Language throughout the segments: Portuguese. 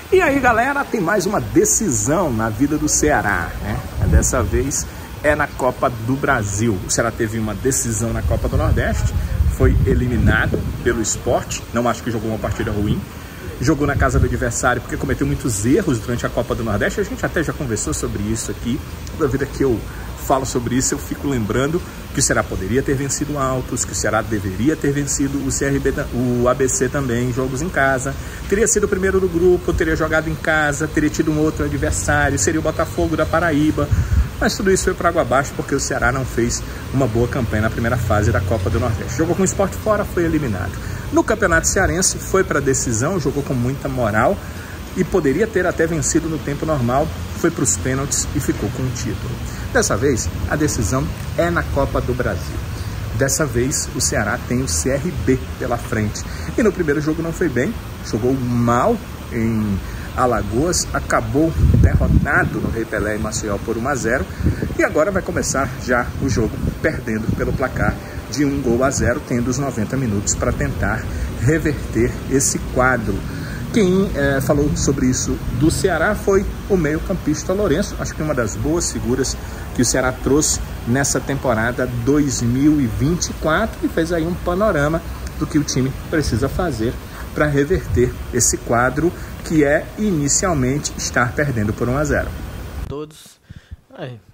E aí, galera, tem mais uma decisão na vida do Ceará, né? Dessa vez é na Copa do Brasil. O Ceará teve uma decisão na Copa do Nordeste, foi eliminado pelo Sport, não acho que jogou uma partida ruim. Jogou na casa do adversário porque cometeu muitos erros durante a Copa do Nordeste. A gente até já conversou sobre isso aqui. Toda vida que eu falo sobre isso, eu fico lembrando que o Ceará poderia ter vencido o Altos, que o Ceará deveria ter vencido o CRB, o ABC também, jogos em casa. Teria sido o primeiro do grupo, teria jogado em casa, teria tido um outro adversário, seria o Botafogo da Paraíba. Mas tudo isso foi para água abaixo porque o Ceará não fez uma boa campanha na primeira fase da Copa do Nordeste. Jogou com o Sport fora, foi eliminado. No Campeonato Cearense foi para a decisão, jogou com muita moral e poderia ter até vencido no tempo normal, foi para os pênaltis e ficou com o título. Dessa vez, a decisão é na Copa do Brasil. Dessa vez, o Ceará tem o CRB pela frente. E no primeiro jogo não foi bem, jogou mal em Alagoas, acabou derrotado no Rei Pelé e Maceió por 1-0 e agora vai começar já o jogo perdendo pelo placar de 1-0, tendo os 90 minutos para tentar reverter esse quadro. Quem falou sobre isso do Ceará foi o meio-campista Lourenço, acho que uma das boas figuras que o Ceará trouxe nessa temporada 2024 e fez aí um panorama do que o time precisa fazer para reverter esse quadro que é inicialmente estar perdendo por 1-0. Todos,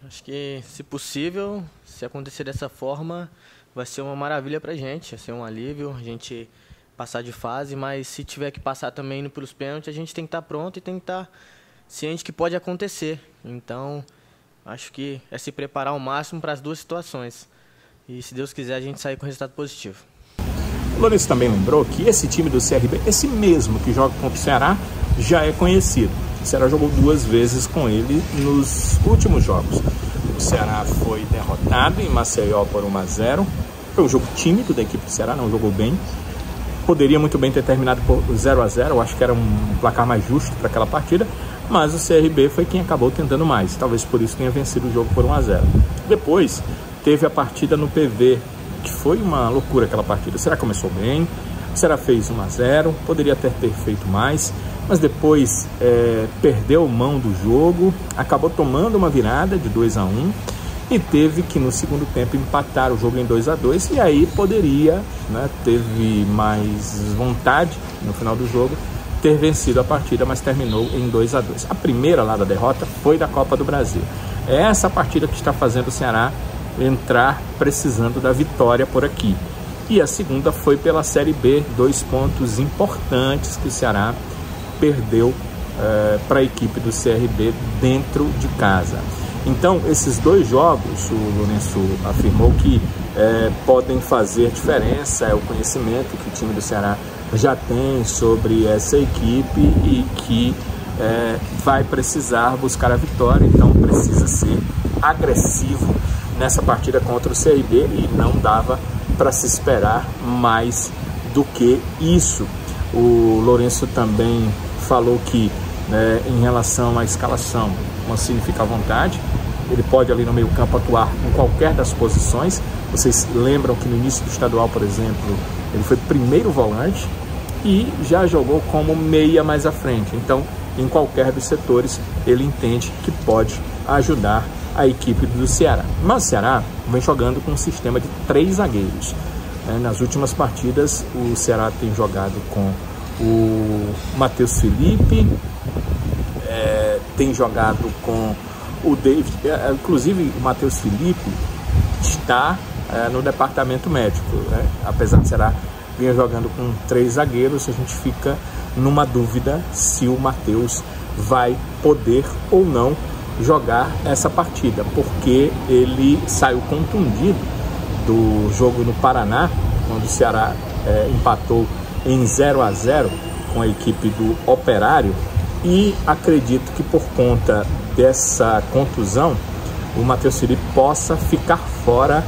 acho que se possível, se acontecer dessa forma, vai ser uma maravilha pra gente, vai ser um alívio, a gente passar de fase, mas se tiver que passar também indo pelos pênaltis, a gente tem que estar pronto e tem que estar ciente que pode acontecer. Então, acho que é se preparar ao máximo para as duas situações. E se Deus quiser, a gente sair com resultado positivo. O Lourenço também lembrou que esse time do CRB, esse mesmo que joga contra o Ceará, já é conhecido. O Ceará jogou 2 vezes com ele nos últimos jogos. O Ceará foi derrotado em Maceió por 1-0. Foi um jogo tímido da equipe do Ceará, não jogou bem. Poderia muito bem ter terminado por 0-0, eu acho que era um placar mais justo para aquela partida, mas o CRB foi quem acabou tentando mais, talvez por isso tenha vencido o jogo por 1-0. Depois teve a partida no PV, que foi uma loucura aquela partida. O Ceará começou bem, o Ceará fez 1-0, poderia ter feito mais, mas depois perdeu mão do jogo, acabou tomando uma virada de 2-1 e teve que no segundo tempo empatar o jogo em 2-2 e aí poderia, teve mais vontade no final do jogo, ter vencido a partida, mas terminou em 2-2. A primeira lá da derrota foi da Copa do Brasil. É essa partida que está fazendo o Ceará entrar precisando da vitória por aqui. E a segunda foi pela Série B, 2 pontos importantes que o Ceará perdeu para a equipe do CRB dentro de casa. Então, esses 2 jogos, o Lourenço afirmou que podem fazer diferença, é o conhecimento que o time do Ceará já tem sobre essa equipe e que vai precisar buscar a vitória, então precisa ser agressivo nessa partida contra o CRB e não dava para se esperar mais do que isso. O Lourenço também falou que em relação à escalação, o Mancini fica à vontade, ele pode ali no meio campo atuar em qualquer das posições. Vocês lembram que no início do estadual, por exemplo, ele foi primeiro volante e já jogou como meia mais à frente, então em qualquer dos setores ele entende que pode ajudar a equipe do Ceará. Mas o Ceará vem jogando com um sistema de 3 zagueiros. Nas últimas partidas o Ceará tem jogado com o Matheus Felipe, tem jogado com o David, inclusive o Matheus Felipe está no departamento médico, apesar de Ceará vir jogando com 3 zagueiros, a gente fica numa dúvida se o Matheus vai poder ou não jogar essa partida, porque ele saiu contundido do jogo no Paraná, quando o Ceará empatou em 0-0 com a equipe do Operário, e acredito que por conta dessa contusão o Matheus Felipe possa ficar fora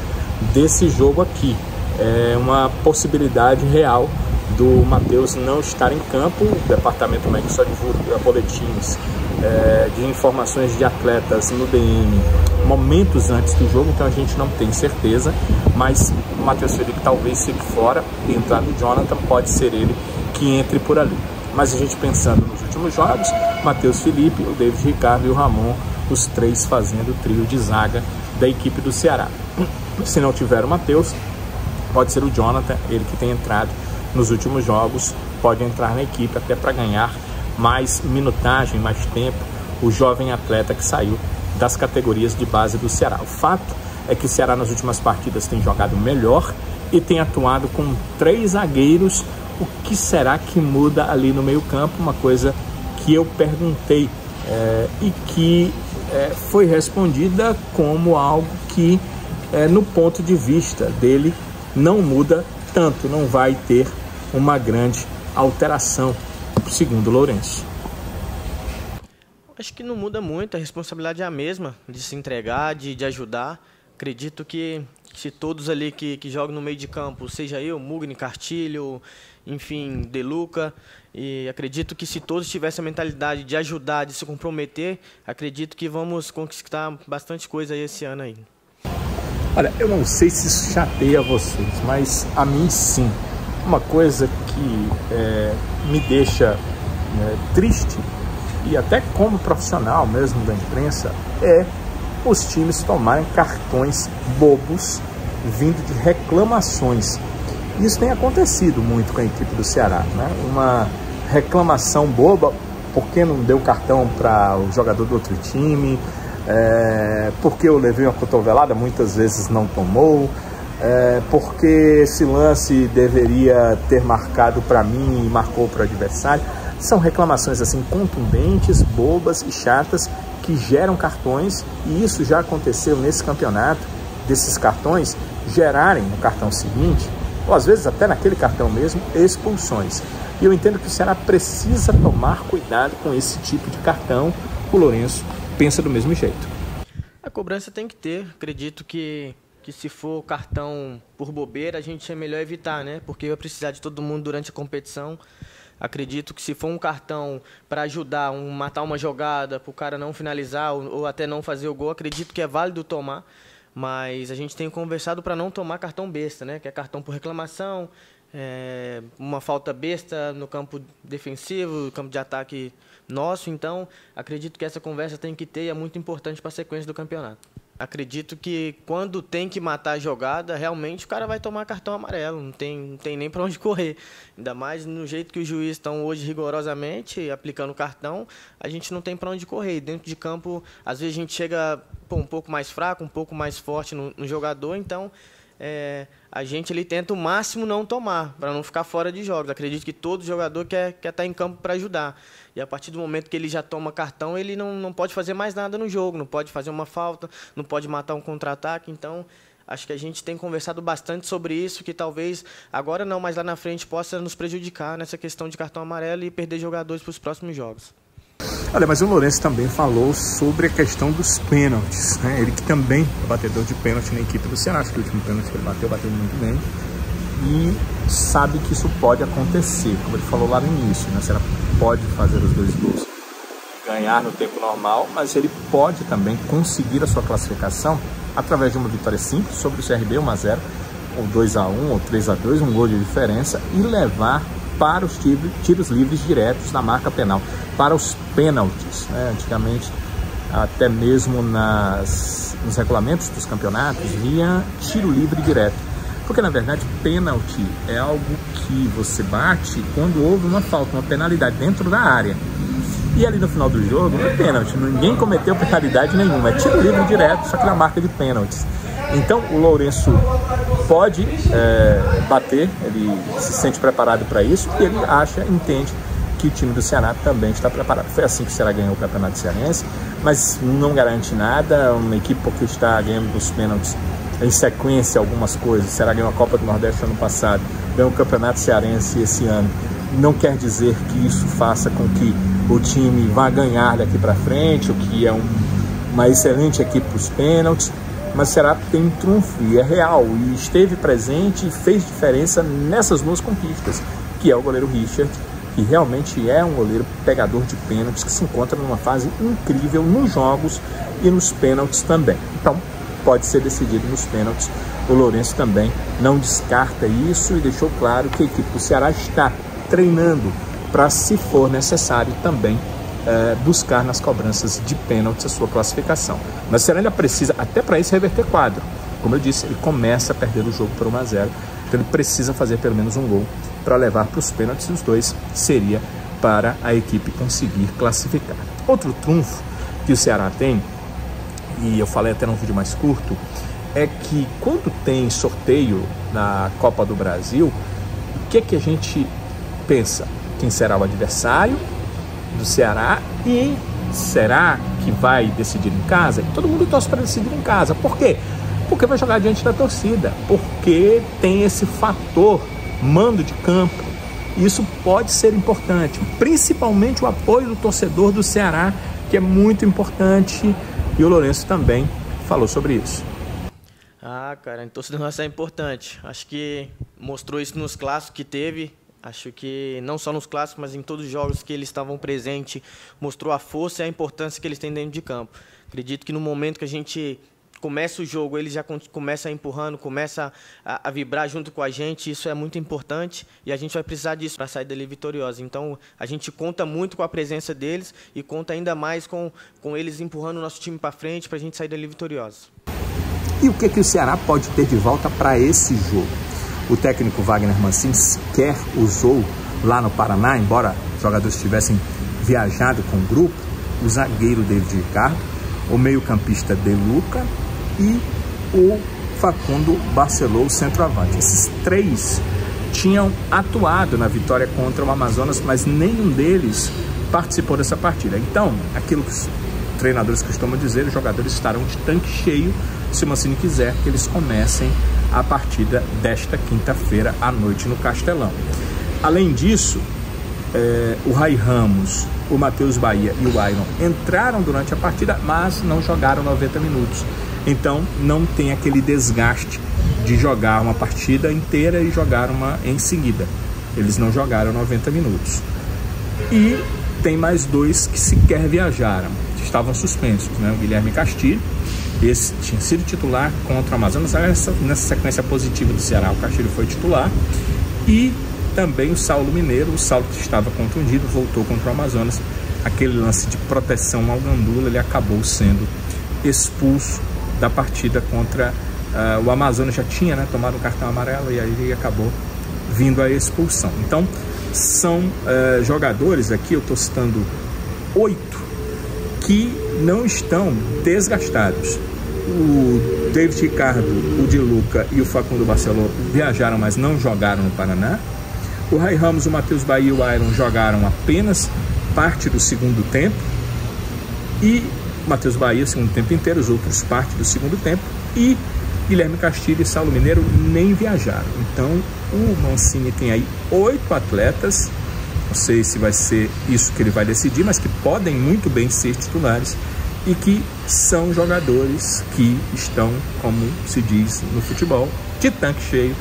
desse jogo aqui. É uma possibilidade real do Matheus não estar em campo. O departamento médico só divulga boletins de informações de atletas no DM momentos antes do jogo, então a gente não tem certeza, mas o Matheus Felipe talvez fique fora. Entrando o Jonathan, pode ser ele que entre por ali. Mas a gente pensando nos últimos jogos, Matheus Felipe, o David Ricardo e o Ramon, os três fazendo o trio de zaga da equipe do Ceará. Se não tiver o Matheus, pode ser o Jonathan, ele que tem entrado nos últimos jogos, pode entrar na equipe até para ganhar mais minutagem, mais tempo, o jovem atleta que saiu das categorias de base do Ceará. O fato é que o Ceará nas últimas partidas tem jogado melhor e tem atuado com 3 zagueiros. O que será que muda ali no meio campo? Uma coisa que eu perguntei e que foi respondida como algo que, no ponto de vista dele, não muda tanto, não vai ter uma grande alteração, segundo Lourenço. Acho que não muda muito, a responsabilidade é a mesma, de se entregar, de ajudar. Acredito que se todos ali que jogam no meio de campo, seja eu, Mugni, Cartilho, enfim, De Luca, e acredito que se todos tivessem a mentalidade de ajudar, de se comprometer, acredito que vamos conquistar bastante coisa aí esse ano aí. Olha, eu não sei se isso chateia vocês, mas a mim sim. Uma coisa que me deixa triste, e até como profissional mesmo da imprensa, é os times tomarem cartões bobos vindo de reclamações. Isso tem acontecido muito com a equipe do Ceará, né? Uma reclamação boba, porque não deu cartão para o jogador do outro time, porque eu levei uma cotovelada, muitas vezes não tomou, porque esse lance deveria ter marcado para mim e marcou para o adversário. São reclamações assim contundentes, bobas e chatas que geram cartões, e isso já aconteceu nesse campeonato, desses cartões gerarem no cartão seguinte, ou às vezes até naquele cartão mesmo, expulsões. E eu entendo que o Ceará precisa tomar cuidado com esse tipo de cartão. O Lourenço pensa do mesmo jeito. A cobrança tem que ter, acredito que se for cartão por bobeira, a gente é melhor evitar, né? Porque vai precisar de todo mundo durante a competição. Acredito que se for um cartão para ajudar, matar uma jogada, para o cara não finalizar ou até não fazer o gol, acredito que é válido tomar, mas a gente tem conversado para não tomar cartão besta, né? Que é cartão por reclamação, uma falta besta no campo defensivo, no campo de ataque nosso. Então, acredito que essa conversa tem que ter e é muito importante para a sequência do campeonato. Acredito que quando tem que matar a jogada, realmente o cara vai tomar cartão amarelo, não tem nem para onde correr. Ainda mais no jeito que os juízes estão hoje rigorosamente aplicando o cartão, a gente não tem para onde correr. Dentro de campo, às vezes a gente chega um pouco mais fraco, um pouco mais forte no jogador, então a gente ali tenta o máximo não tomar, para não ficar fora de jogos. Acredito que todo jogador quer estar em campo para ajudar. E a partir do momento que ele já toma cartão, ele não pode fazer mais nada no jogo, não pode fazer uma falta, não pode matar um contra-ataque. Então, acho que a gente tem conversado bastante sobre isso, que talvez agora não, mas lá na frente possa nos prejudicar nessa questão de cartão amarelo e perder jogadores para os próximos jogos. Olha, mas o Lourenço também falou sobre a questão dos pênaltis, né? Ele que também é batedor de pênalti na equipe do Ceará, acho que o último pênalti que ele bateu muito bem, e sabe que isso pode acontecer, como ele falou lá no início, né? O Ceará pode fazer os 2 gols, ganhar no tempo normal, mas ele pode também conseguir a sua classificação através de uma vitória simples sobre o CRB, 1-0, ou 2-1, ou 3-2, um gol de diferença, e levar para os tiros livres diretos na marca penal, para os pênaltis, né? Antigamente, até mesmo nos regulamentos dos campeonatos, via tiro livre direto, porque na verdade pênalti é algo que você bate quando houve uma falta, uma penalidade dentro da área, e ali no final do jogo não é pênalti, ninguém cometeu penalidade nenhuma, é tiro livre direto, só que na marca de pênaltis. Então o Lourenço pode bater, ele se sente preparado para isso, e ele entende que o time do Ceará também está preparado. Foi assim que o Ceará ganhou o Campeonato Cearense, mas não garante nada. Uma equipe porque está ganhando dos pênaltis em sequência algumas coisas. O Ceará ganhou a Copa do Nordeste ano passado, ganhou o Campeonato Cearense esse ano. Não quer dizer que isso faça com que o time vá ganhar daqui para frente, ou que é uma excelente equipe para os pênaltis, mas o Ceará tem trunfo e é real, e esteve presente e fez diferença nessas 2 conquistas, que é o goleiro Richard, que realmente é um goleiro pegador de pênaltis, que se encontra numa fase incrível nos jogos e nos pênaltis também. Então, pode ser decidido nos pênaltis. O Lourenço também não descarta isso e deixou claro que a equipe do Ceará está treinando para, se for necessário, também buscar nas cobranças de pênaltis a sua classificação. Mas o Ceará ainda precisa, até para isso, reverter quadro. Como eu disse, ele começa a perder o jogo por 1-0, então ele precisa fazer pelo menos um gol para levar para os pênaltis, e os dois seria para a equipe conseguir classificar. Outro trunfo que o Ceará tem, e eu falei até num vídeo mais curto, é que quando tem sorteio na Copa do Brasil, o que a gente pensa? Quem será o adversário do Ceará e será que vai decidir em casa? E todo mundo torce para decidir em casa. Por quê? Porque vai jogar diante da torcida, porque tem esse fator mando de campo. Isso pode ser importante, principalmente o apoio do torcedor do Ceará, que é muito importante, e o Lourenço também falou sobre isso. Cara, a torcida nossa é importante. Acho que mostrou isso nos clássicos que teve. Acho que não só nos clássicos, mas em todos os jogos que eles estavam presentes, mostrou a força e a importância que eles têm dentro de campo. Acredito que no momento que a gente começa o jogo, eles já começam empurrando, começa a vibrar junto com a gente. Isso é muito importante e a gente vai precisar disso para sair dali vitoriosa. Então, a gente conta muito com a presença deles e conta ainda mais com eles empurrando o nosso time para frente para a gente sair dali vitoriosa. E o que o Ceará pode ter de volta para esse jogo? O técnico Wagner Mancini sequer usou lá no Paraná, embora os jogadores tivessem viajado com o grupo, o zagueiro David Ricardo, o meio-campista De Luca e o Facundo Barceló, o centroavante. Esses três tinham atuado na vitória contra o Amazonas, mas nenhum deles participou dessa partida. Então, aquilo que os treinadores costumam dizer, os jogadores estarão de tanque cheio se o Mancini quiser que eles comecem a partida desta quinta-feira à noite no Castelão. Além disso, o Rai Ramos, o Matheus Bahia e o Iron entraram durante a partida, mas não jogaram 90 minutos. Então, não tem aquele desgaste de jogar uma partida inteira e jogar uma em seguida. Eles não jogaram 90 minutos. E tem mais dois que sequer viajaram, que estavam suspensos, né? O Guilherme Castilho, esse tinha sido titular contra o Amazonas, nessa sequência positiva do Ceará, o Castilho foi titular, e também o Saulo Mineiro, o Saulo que estava contundido, voltou contra o Amazonas. Aquele lance de proteção ao Gandula, ele acabou sendo expulso da partida contra o Amazonas. Já tinha, né, tomado um cartão amarelo e aí acabou vindo a expulsão. Então, são jogadores aqui, eu estou citando 8, que não estão desgastados. O David Ricardo, o De Luca e o Facundo Barceló viajaram, mas não jogaram no Paraná. O Rai Ramos, o Matheus Bahia e o Iron jogaram apenas parte do segundo tempo. E o Matheus Bahia, o segundo tempo inteiro, os outros parte do segundo tempo. E Guilherme Castilho e Saulo Mineiro nem viajaram. Então, o Mancini tem aí 8 atletas. Não sei se vai ser isso que ele vai decidir, mas que podem muito bem ser titulares e que são jogadores que estão, como se diz no futebol, de tanque cheio,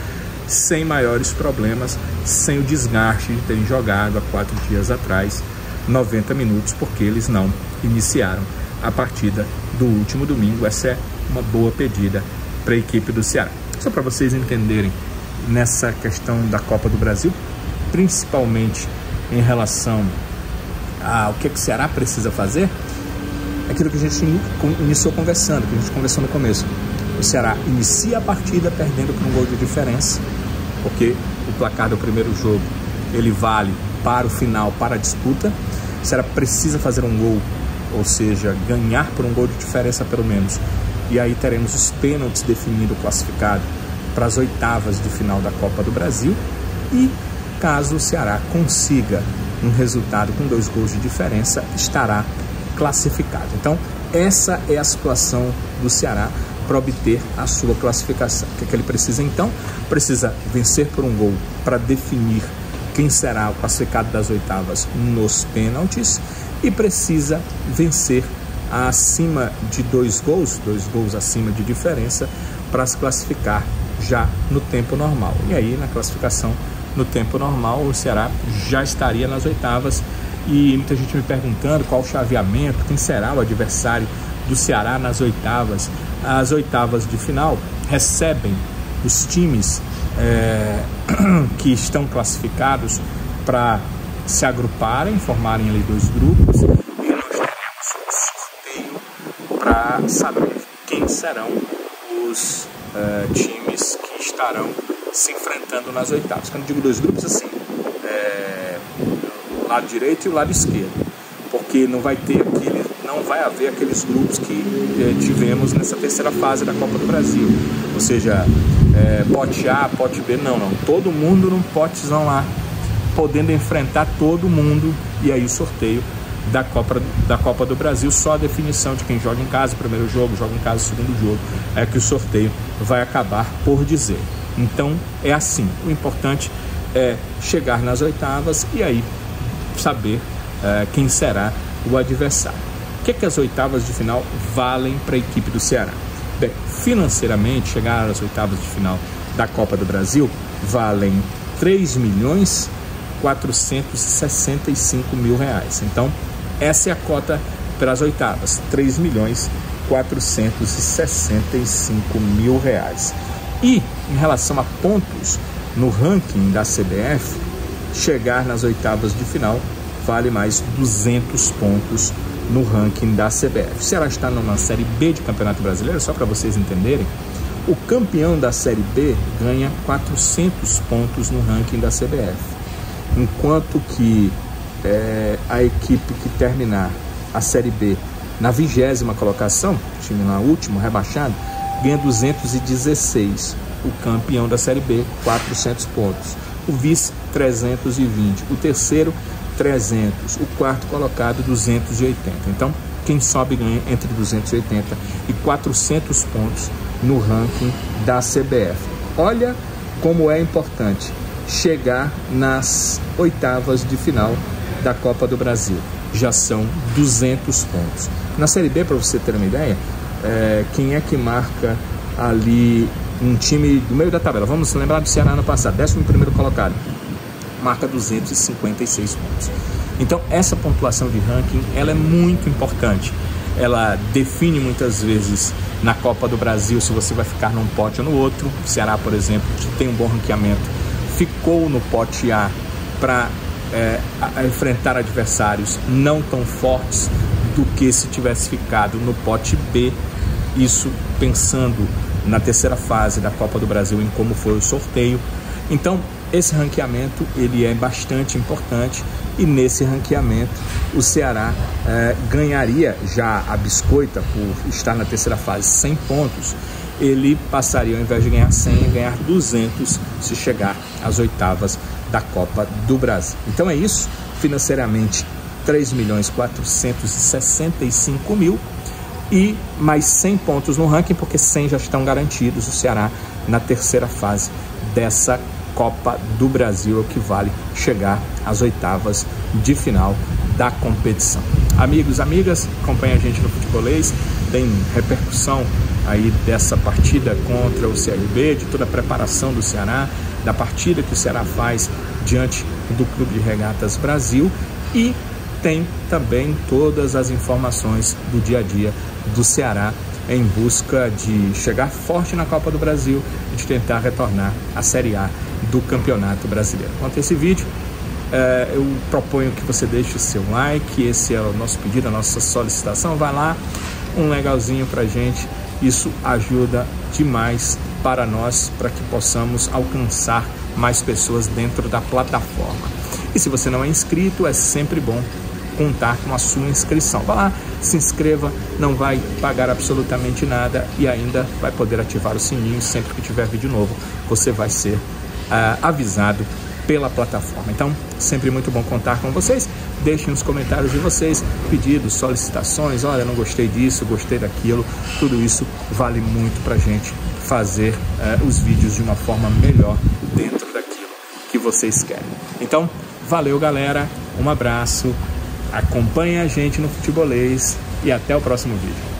sem maiores problemas, sem o desgaste de terem jogado há 4 dias atrás 90 minutos, porque eles não iniciaram a partida do último domingo. Essa é uma boa pedida para a equipe do Ceará. Só para vocês entenderem, nessa questão da Copa do Brasil, principalmente em relação ao que o Ceará precisa fazer, aquilo que a gente iniciou conversando, que a gente conversou no começo. O Ceará inicia a partida perdendo por um gol de diferença, porque o placar do primeiro jogo ele vale para o final, para a disputa. O Ceará precisa fazer um gol, ou seja, ganhar por um gol de diferença pelo menos. E aí teremos os pênaltis definindo o classificado para as oitavas de final da Copa do Brasil. E caso o Ceará consiga um resultado com 2 gols de diferença, estará classificado. Então, essa é a situação do Ceará para obter a sua classificação. O que ele precisa então? Precisa vencer por um gol para definir quem será o classificado das oitavas nos pênaltis e precisa vencer acima de 2 gols acima de diferença para se classificar já no tempo normal. E aí, na classificação no tempo normal, o Ceará já estaria nas oitavas. E muita gente me perguntando qual o chaveamento, quem será o adversário do Ceará nas oitavas. As oitavas de final recebem os times que estão classificados para se agruparem, formarem ali 2 grupos, e nós teremos um sorteio para saber quem serão os times que estarão se enfrentando nas oitavas. Quando eu digo 2 grupos, assim, o lado direito e o lado esquerdo, porque não vai haver aqueles grupos que tivemos nessa terceira fase da Copa do Brasil, ou seja, pote A, pote B, não, todo mundo num potezão lá, podendo enfrentar todo mundo, e aí o sorteio da Copa do Brasil, só a definição de quem joga em casa o primeiro jogo, joga em casa o segundo jogo, é que o sorteio vai acabar por dizer. Então é assim, o importante é chegar nas oitavas e aí saber quem será o adversário. O que as oitavas de final valem para a equipe do Ceará? Bem, financeiramente, chegar às oitavas de final da Copa do Brasil valem R$3.465.000. Então, essa é a cota para as oitavas, R$3.465.000. E, em relação a pontos no ranking da CBF, chegar nas oitavas de final vale mais 200 pontos no ranking da CBF. O Ceará está numa Série B de Campeonato Brasileiro, só para vocês entenderem. O campeão da Série B ganha 400 pontos no ranking da CBF, enquanto que a equipe que terminar a Série B na 20ª colocação, time na última, rebaixado, ganha 216. O campeão da Série B, 400 pontos. O vice, 320. O terceiro, 300. O quarto colocado, 280. Então, quem sobe ganha entre 280 e 400 pontos no ranking da CBF. Olha como é importante chegar nas oitavas de final da Copa do Brasil. Já são 200 pontos. Na Série B, para você ter uma ideia, quem é que marca ali um time do meio da tabela? Vamos lembrar do Ceará no passado, 11º colocado, marca 256 pontos. Então, essa pontuação de ranking, ela é muito importante. Ela define muitas vezes na Copa do Brasil se você vai ficar num pote ou no outro. O Ceará, por exemplo, que tem um bom ranqueamento, ficou no pote A para enfrentar adversários não tão fortes do que se tivesse ficado no pote B. Isso pensando na terceira fase da Copa do Brasil, em como foi o sorteio. Então, esse ranqueamento ele é bastante importante, e nesse ranqueamento o Ceará ganharia já a biscoita por estar na terceira fase 100 pontos. Ele passaria, ao invés de ganhar 100, a ganhar 200 se chegar às oitavas da Copa do Brasil. Então é isso, financeiramente R$3.465.000 e mais 100 pontos no ranking, porque 100 já estão garantidos. O Ceará na terceira fase dessa Copa do Brasil, o que vale chegar às oitavas de final da competição. Amigos, amigas, acompanhem a gente no Futebolês. Tem repercussão aí dessa partida contra o CRB, de toda a preparação do Ceará, da partida que o Ceará faz diante do Clube de Regatas Brasil, e tem também todas as informações do dia a dia do Ceará em busca de chegar forte na Copa do Brasil e de tentar retornar à Série A do Campeonato Brasileiro. Quanto a esse vídeo, eu proponho que você deixe o seu like. Esse é o nosso pedido, a nossa solicitação. Vai lá, um legalzinho pra gente. Isso ajuda demais para nós, para que possamos alcançar mais pessoas dentro da plataforma. E se você não é inscrito, é sempre bom contar com a sua inscrição. Vá lá, se inscreva, não vai pagar absolutamente nada e ainda vai poder ativar o sininho. Sempre que tiver vídeo novo, você vai ser avisado pela plataforma. Então, sempre muito bom contar com vocês. Deixem nos comentários de vocês pedidos, solicitações. Olha, não gostei disso, gostei daquilo. Tudo isso vale muito pra gente fazer os vídeos de uma forma melhor dentro daquilo que vocês querem. Então, valeu, galera, um abraço, acompanhe a gente no Futebolês e até o próximo vídeo.